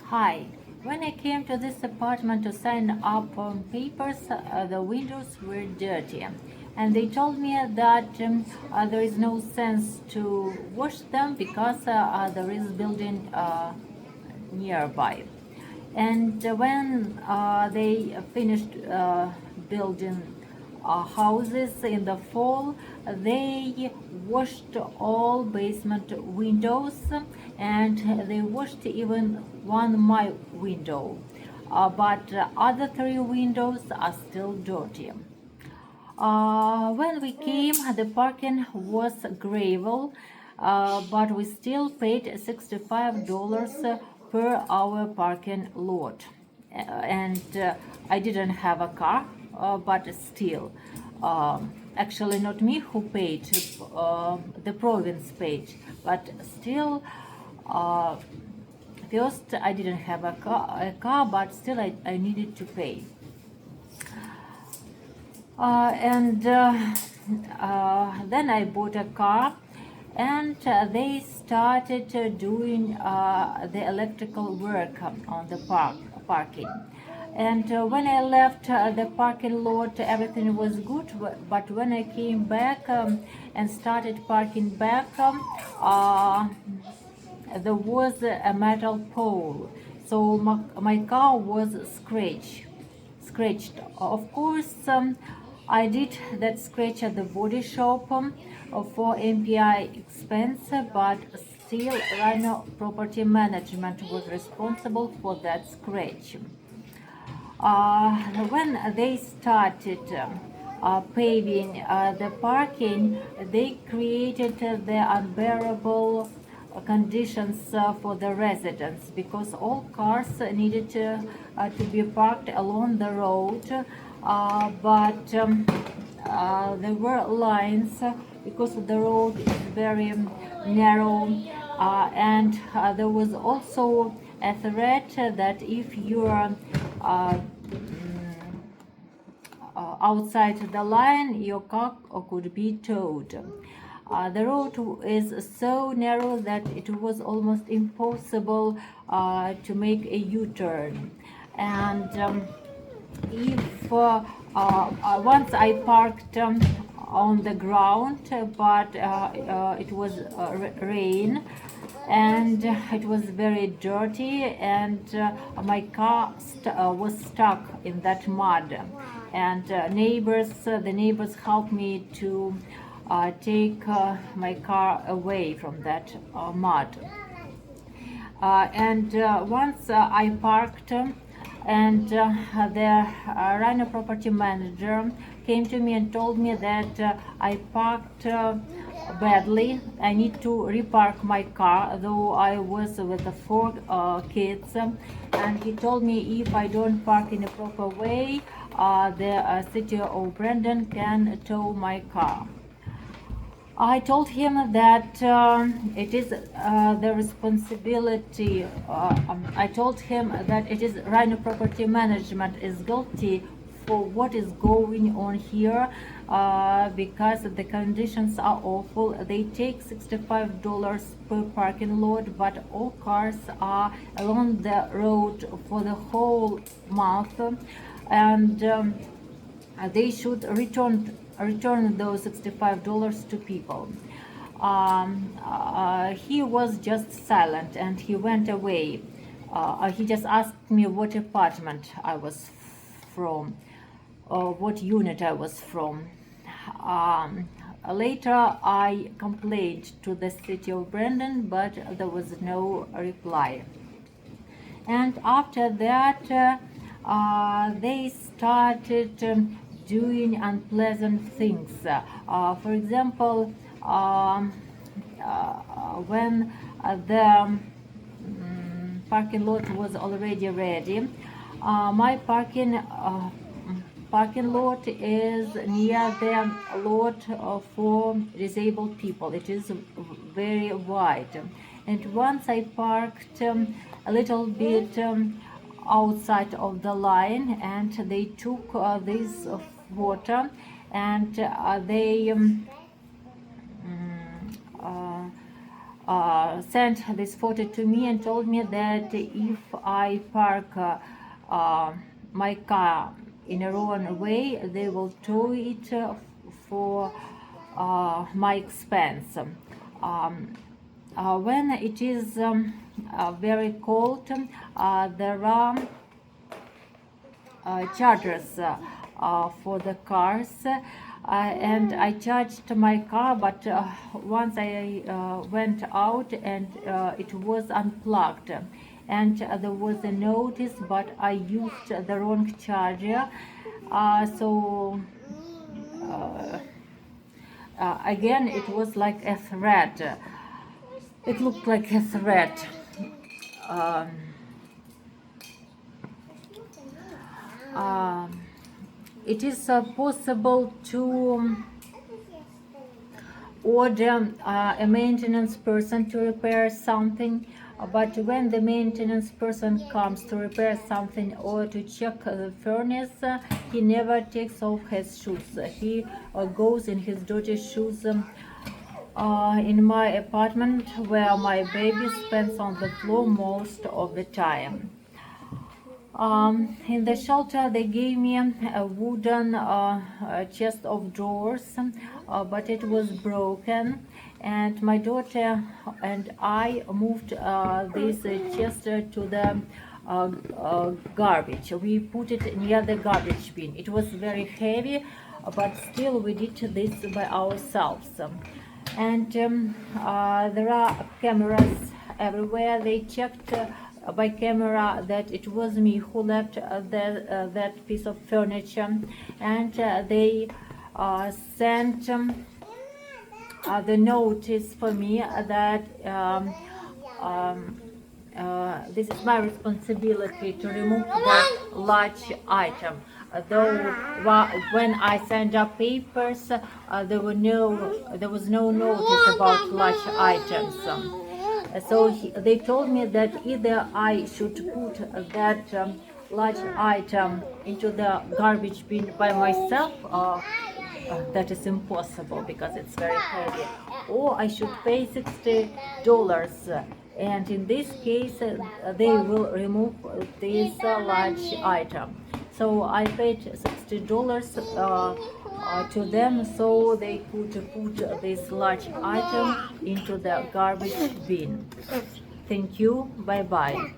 Hi. When I came to this apartment to sign up on papers, the windows were dirty. And they told me that there is no sense to wash them because there is building nearby. And when they finished building houses in the fall, they washed all basement windows and they washed even one my window. But other three windows are still dirty. When we came, the parking was gravel, but we still paid $65 per hour parking lot. And I didn't have a car, but still. Actually, not me who paid, the province paid, but still. First, I didn't have a car, but still I needed to pay. And then I bought a car, and they started doing the electrical work on the parking. And when I left the parking lot, everything was good. But when I came back and started parking back, there was a metal pole, so my car was scratched. Of course, I did that scratch at the body shop for MPI expense, but still Rhino Property Management was responsible for that scratch. When they started paving the parking, they created the unbearable conditions for the residents because all cars needed to be parked along the road, but there were lines because the road is very narrow, and there was also a threat that if you are outside the line, your car could be towed. The road is so narrow that it was almost impossible to make a U-turn. And if once I parked on the ground, but it was rain and it was very dirty, and my car was stuck in that mud. And the neighbors helped me to take my car away from that mud. And once I parked, and the Rhino property manager came to me and told me that I parked badly. I need to repark my car, though I was with the four kids. And he told me if I don't park in a proper way, the city of Brandon can tow my car. I told him that it is the responsibility. I told him that it is Rhino Property Management is guilty for what is going on here because the conditions are awful. They take $65 per parking lot, but all cars are along the road for the whole month, and they should return those $65 to people. He was just silent and he went away. He just asked me what apartment I was from, or what unit I was from. Later I complained to the city of Brandon, but there was no reply. And after that, they started doing unpleasant things. For example, when the parking lot was already ready, my parking lot is near the lot for disabled people. It is very wide, and once I parked a little bit outside of the line, and they took this water, and they sent this photo to me and told me that if I park my car in a wrong way, they will tow it for my expense. When it is very cold, there are chargers for the cars, and I charged my car, but once I went out and it was unplugged, and there was a notice, but I used the wrong charger, so again it was like a threat. It looked like a threat. um, it is possible to order a maintenance person to repair something, but when the maintenance person comes to repair something or to check the furnace, he never takes off his shoes. He goes in his dirty shoes in my apartment, where my baby spends on the floor most of the time. In the shelter, they gave me a wooden chest of drawers, but it was broken, and my daughter and I moved this chest to the garbage. We put it near the garbage bin. It was very heavy, but still we did this by ourselves. And there are cameras everywhere. They checked by camera that it was me who left that piece of furniture, and they sent the notice for me that this is my responsibility to remove that large item. Though when I signed up papers, there was no notice about large items. So they told me that either I should put that large item into the garbage bin by myself, that is impossible because it's very heavy, or I should pay $60, and in this case they will remove this large item. So I paid $60 to them so they could put this large item into the garbage bin. Thank you. Bye bye.